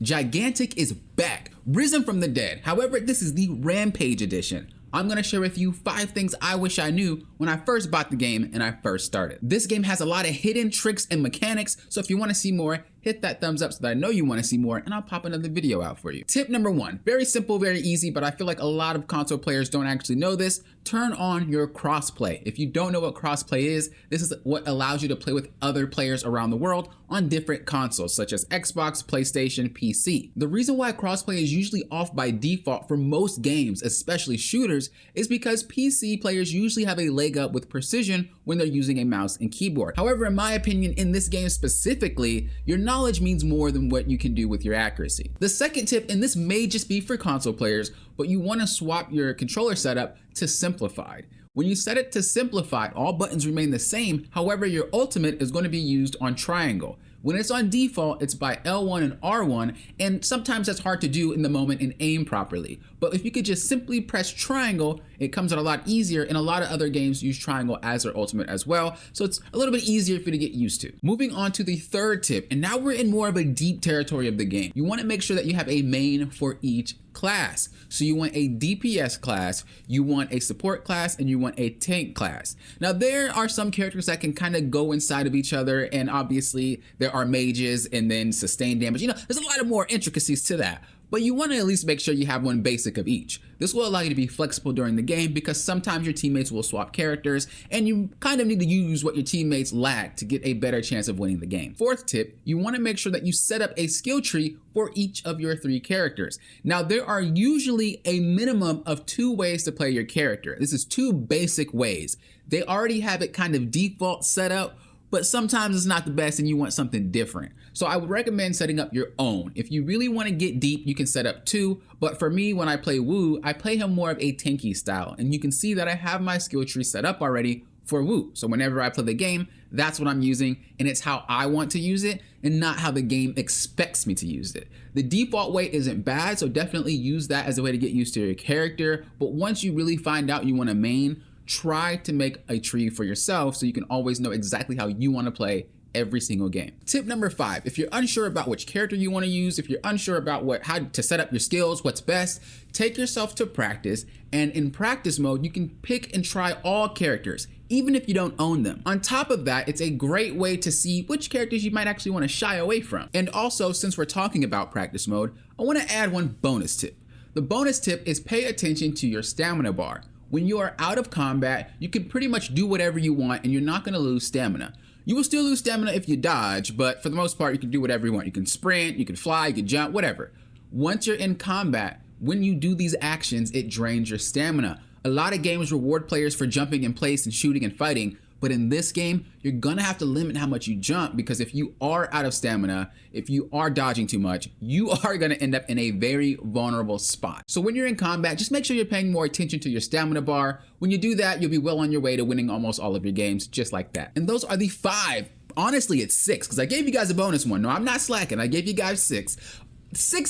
Gigantic is back, risen from the dead. However, this is the Rampage edition. I'm going to share with you 5 things I wish I knew when I first bought the game and I first started. This game has a lot of hidden tricks and mechanics, so if you want to see more, hit that thumbs up so that I know you want to see more, and I'll pop another video out for you. Tip number 1, very simple, very easy, but I feel like a lot of console players don't actually know this. Turn on your crossplay. If you don't know what crossplay is, this is what allows you to play with other players around the world on different consoles, such as Xbox, PlayStation, PC. The reason why crossplay is usually off by default for most games, especially shooters, is because PC players usually have a leg up with precision when they're using a mouse and keyboard. However, in my opinion, in this game specifically, your knowledge means more than what you can do with your accuracy. The second tip, and this may just be for console players, but you want to swap your controller setup to simplified. When you set it to simplified, all buttons remain the same. However, your ultimate is going to be used on triangle. When it's on default, it's by L1 and R1, and sometimes that's hard to do in the moment and aim properly. But if you could just simply press triangle, it comes out a lot easier, and a lot of other games use triangle as their ultimate as well, so it's a little bit easier for you to get used to. Moving on to the third tip, and now we're in more of a deep territory of the game. You want to make sure that you have a main for each class. So you want a DPS class, you want a support class, and you want a tank class. Now there are some characters that can kind of go inside of each other, and obviously there are mages and then sustain damage. You know, there's a lot of more intricacies to that. But you want to at least make sure you have one basic of each. This will allow you to be flexible during the game because sometimes your teammates will swap characters and you kind of need to use what your teammates lack to get a better chance of winning the game. Fourth tip, you want to make sure that you set up a skill tree for each of your 3 characters. Now there are usually a minimum of 2 ways to play your character. This is 2 basic ways. They already have it kind of default set up, but sometimes it's not the best and you want something different. So I would recommend setting up your own. If you really want to get deep, you can set up 2, but for me, when I play Wu, I play him more of a tanky style, and you can see that I have my skill tree set up already for Wu. So whenever I play the game, that's what I'm using, and it's how I want to use it and not how the game expects me to use it. The default way isn't bad, so definitely use that as a way to get used to your character, but once you really find out you want to main, try to make a tree for yourself so you can always know exactly how you want to play every single game. Tip number 5, if you're unsure about which character you want to use, if you're unsure about how to set up your skills, what's best, take yourself to practice, and in practice mode, you can pick and try all characters, even if you don't own them. On top of that, it's a great way to see which characters you might actually want to shy away from. And also, since we're talking about practice mode, I want to add one bonus tip. The bonus tip is pay attention to your stamina bar. When you are out of combat, you can pretty much do whatever you want and you're not going to lose stamina. You will still lose stamina if you dodge, but for the most part, you can do whatever you want. You can sprint, you can fly, you can jump, whatever. Once you're in combat, when you do these actions, it drains your stamina. A lot of games reward players for jumping in place and shooting and fighting, but in this game, you're gonna have to limit how much you jump because if you are out of stamina, if you are dodging too much, you are gonna end up in a very vulnerable spot. So when you're in combat, just make sure you're paying more attention to your stamina bar. When you do that, you'll be well on your way to winning almost all of your games just like that. And those are the 5. Honestly, it's 6 because I gave you guys a bonus one. No, I'm not slacking. I gave you guys 6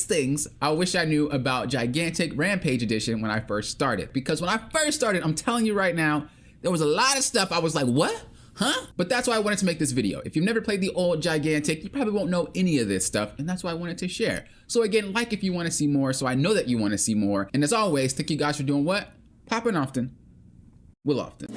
things I wish I knew about Gigantic Rampage Edition when I first started. Because when I first started, I'm telling you right now, there was a lot of stuff I was like, what? Huh? But that's why I wanted to make this video. If you've never played the old Gigantic, you probably won't know any of this stuff, and that's why I wanted to share. So again, like if you want to see more, so I know that you want to see more. And as always, thank you guys for doing what? Popping often. Will often.